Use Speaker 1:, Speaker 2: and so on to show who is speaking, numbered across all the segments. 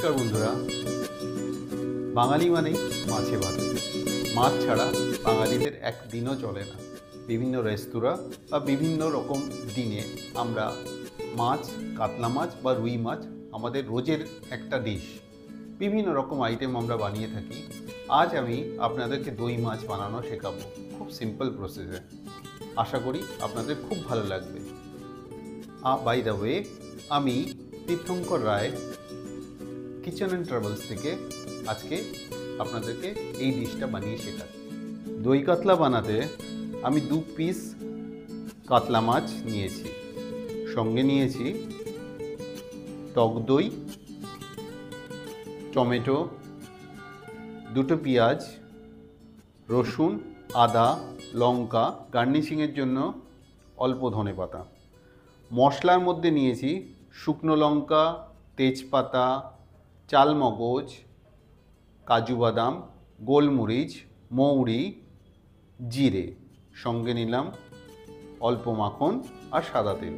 Speaker 1: নমস্কার বন্ধুরা। বাঙালি মানেই মাছে ভাতে। মাছ ছাড়া বাঙালিদের একদিনও চলে না। বিভিন্ন রেস্তোরাঁ বা বিভিন্ন রকম দিনে আমরা মাছ, কাতলা মাছ বা রুই মাছ আমাদের রোজের একটা ডিশ। বিভিন্ন রকম আইটেম আমরা বানিয়ে থাকি। আজ আমি আপনাদেরকে দই মাছ বানানো শেখাবো, খুব সিম্পল প্রসেসে। আশা করি আপনাদের খুব ভালো লাগবে। বাই দ্য ওয়ে, আমি তীর্থঙ্কর রায় কিচেন অ্যান্ড ট্রাভেলস থেকে আজকে আপনাদেরকে এই ডিশটা বানিয়ে শেখাচ্ছি। দই কাতলা বানাতে আমি 2 পিস কাতলা মাছ নিয়েছি, সঙ্গে নিয়েছি টক দই, টমেটো, 2টো পেঁয়াজ, রসুন, আদা, লঙ্কা, গার্নিশিংয়ের জন্য অল্প ধনেপাতা। মশলার মধ্যে নিয়েছি শুকনো লঙ্কা, তেজপাতা, চালমগজ, কাজু বাদাম, গোলমরিচ, মৌরি, জিরে। সঙ্গে নিলাম অল্প মাখন আর সাদা তেল।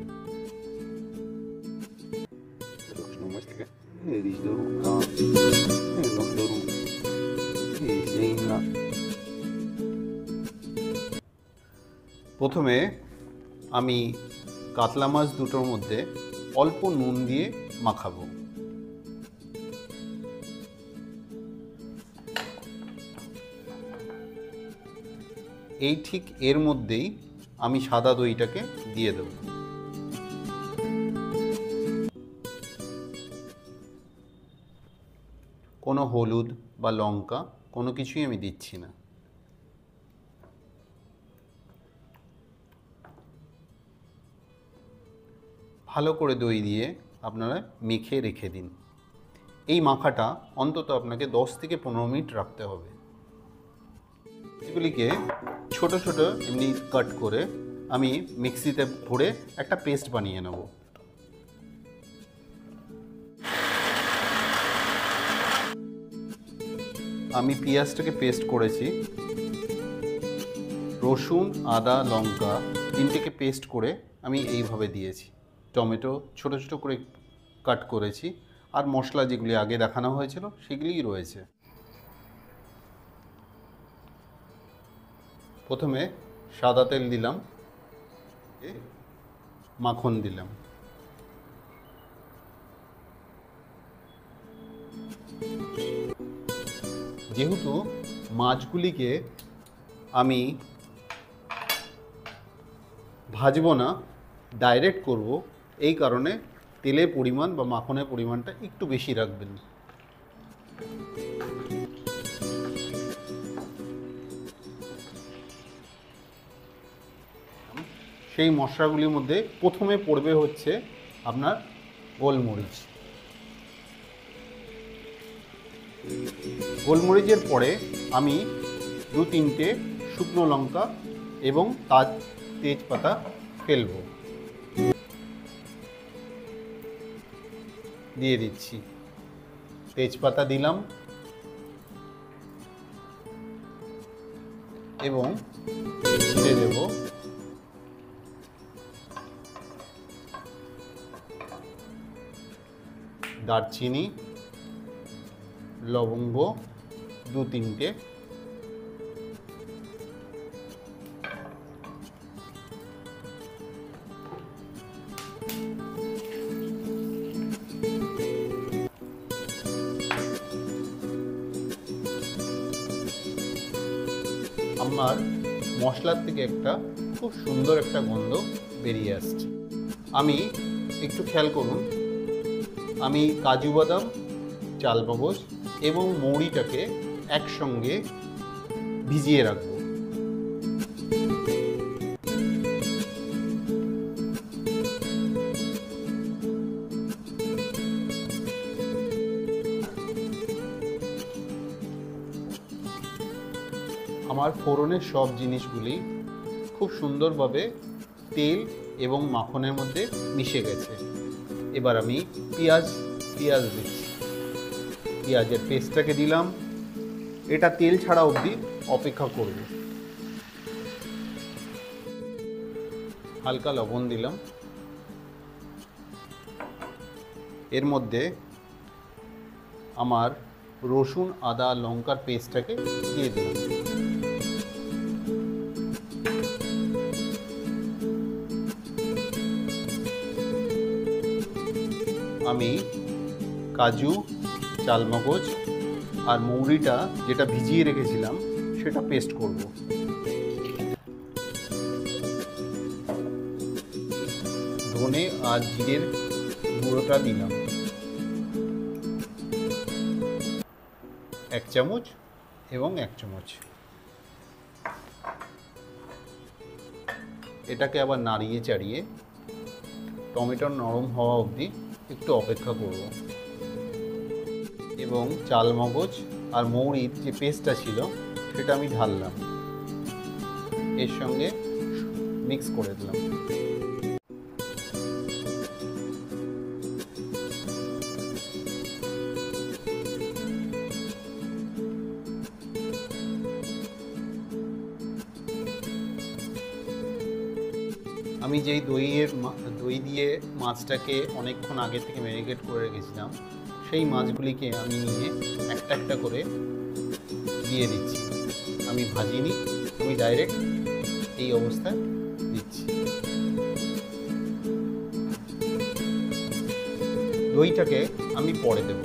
Speaker 1: প্রথমে আমি কাতলা মাছ দুটোর মধ্যে অল্প নুন দিয়ে মাখাবো। এই ঠিক এর মধ্যেই আমি সাদা দইটাকে দিয়ে দেব। কোনো হলুদ বা লঙ্কা কোনো কিছুই আমি দিচ্ছি না। ভালো করে দই দিয়ে আপনারা মেখে রেখে দিন। এই মাখাটা অন্তত আপনাকে 10 থেকে 15 মিনিট রাখতে হবে। এগুলিকে ছোট ছোট এমনি কাট করে আমি মিক্সিতে ভরে একটা পেস্ট বানিয়ে নেব। আমি পেঁয়াজটাকে পেস্ট করেছি। রসুন, আদা, লঙ্কা তিনটেকে পেস্ট করে আমি এইভাবে দিয়েছি। টমেটো ছোট ছোট করে কাট করেছি, আর মশলা যেগুলি আগে দেখানো হয়েছিল সেগুলিই রয়েছে। প্রথমে সাদা তেল দিলাম, মাখন দিলাম। যেহেতু মাছগুলিকে আমি ভাজবো না, ডাইরেক্ট করব, এই কারণে তেলের পরিমাণ বা মাখনের পরিমাণটা একটু বেশি রাখবেন। সেই মশলাগুলির মধ্যে প্রথমে পড়বে হচ্ছে আপনার গোলমরিচ। গোলমরিচের পরে আমি 2-3টে শুকনো লঙ্কা এবং তেজপাতা ফেলব, দিয়ে দিচ্ছি। তেজপাতা দিলাম এবং দিয়ে দেব দারচিনি, লবঙ্গ 2-3টে, আমার মশলার থেকে একটা খুব সুন্দর একটা গন্ধ বেরিয়ে আসছে। আমি একটু খেয়াল করুন, আমি কাজু বাদাম, চালমগজ এবং মৌরিটাকে একসঙ্গে ভিজিয়ে রাখব। আমার ফোড়নের সব জিনিসগুলি খুব সুন্দরভাবে তেল এবং মাখনের মধ্যে মিশে গেছে। এবার আমি পেঁয়াজ দিচ্ছি। পেঁয়াজের পেস্টটাকে দিলাম। এটা তেল ছাড়া অবধি অপেক্ষা করব। হালকা লবণ দিলাম। এর মধ্যে আমার রসুন আদা লঙ্কার পেস্টটাকে দিয়ে দিলাম। আমি কাজু, চালমগজ আর মৌরিটা যেটা ভিজিয়ে রেখেছিলাম সেটা পেস্ট করব। ধনে আর জিরের গুঁড়োটা দিলাম 1 চামচ এবং 1 চামচ। এটাকে আবার নাড়িয়ে চাড়িয়ে টমেটোর নরম হওয়া অবধি একটু অপেক্ষা করব এবং চালমগজ আর মৌরির যে পেস্টটা ছিল সেটা আমি ঢাললাম, এর সঙ্গে মিক্স করে দিলাম। আমি যেই দই দিয়ে মাছটাকে অনেকক্ষণ আগে থেকে ম্যারিনেট করে রেখেছিলাম সেই মাছগুলিকে আমি নিয়ে একটা একটা করে দিয়ে দিচ্ছি। আমি ভাজিনি, আমি ডাইরেক্ট এই অবস্থায় দিচ্ছি। দইটাকে আমি পরে দেব।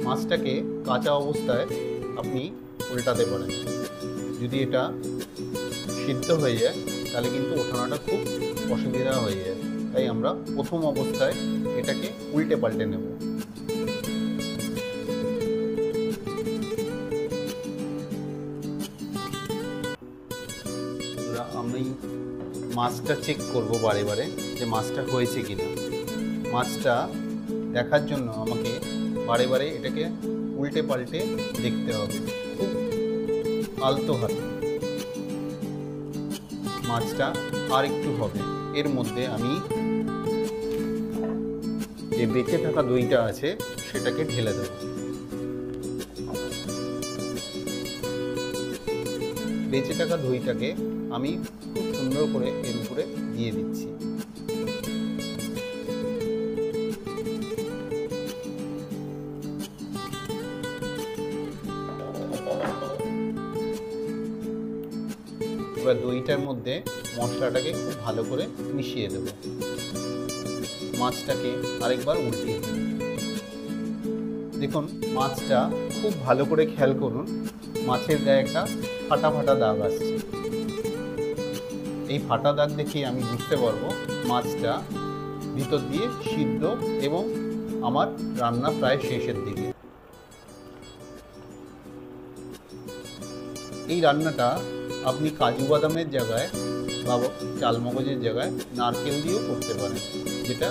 Speaker 1: মাছটাকে কাঁচা অবস্থায় আপনি উল্টাতে পারেন। যদি এটা সিদ্ধ হয়ে যায় তাহলে কিন্তু ওঠানোটা খুব অসুবিধা হয়ে যায়, তাই আমরা প্রথম অবস্থায় এটাকে উল্টে পাল্টে নেব। আমি মাছটা চেক করব বারে বারে যে মাছটা হয়েছে কিনা। মাছটা দেখার জন্য আমাকে বারে বারে এটাকে উল্টে পাল্টে দেখতে হবে, খুব আলতো হাতে। মাছটা আর একটু হবে, এর মধ্যে আমি যে বেঁচে থাকা দইটা আছে সেটাকে ঢেলে দেব। বেঁচে থাকা দইটাকে আমি খুব সুন্দর করে এর উপরে দিয়ে দিচ্ছি। এবার দইটার মধ্যে মশলাটাকে খুব ভালো করে মিশিয়ে দেব। মাছটাকে আরেকবার উল্টিয়ে দেব। দেখুন মাছটা খুব ভালো করে খেয়াল করুন, মাছের গায়ে একটা ফাটা ফাটা দাগ আসছে। এই ফাটা দাগ দেখে আমি বুঝতে পারবো মাছটা ভিতর দিয়ে সিদ্ধ এবং আমার রান্না প্রায় শেষের দিকে। এই রান্নাটা আপনি কাজু বাদামের জায়গায় বা চালমগজের জায়গায় নারকেল দিয়েও করতে পারেন, যেটা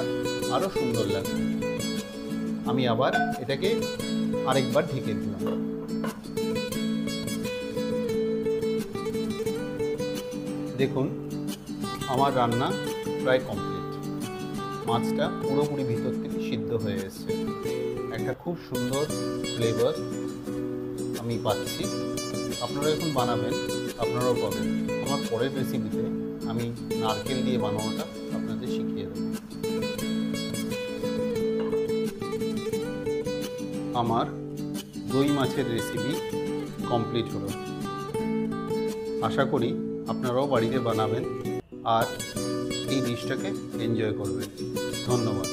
Speaker 1: আরও সুন্দর লাগবে। আমি আবার এটাকে আরেকবার ঢেকে দিলাম। দেখুন আমার রান্না প্রায় কমপ্লিট। মাছটা পুরোপুরি ভিতর থেকে সিদ্ধ হয়ে এসেছে, একটা খুব সুন্দর ফ্লেভার আমি পাচ্ছি। আপনারা যখন বানাবেন আপনারাও পাবেন। আমার পরের রেসিপিতে আমি নারকেল দিয়ে বানানোটা আপনাদের শিখিয়ে দেব। আমার দই মাছের রেসিপি কমপ্লিট হলো। আশা করি আপনারাও বাড়িতে বানাবেন আর এই ডিশটাকে এনজয় করবেন। ধন্যবাদ।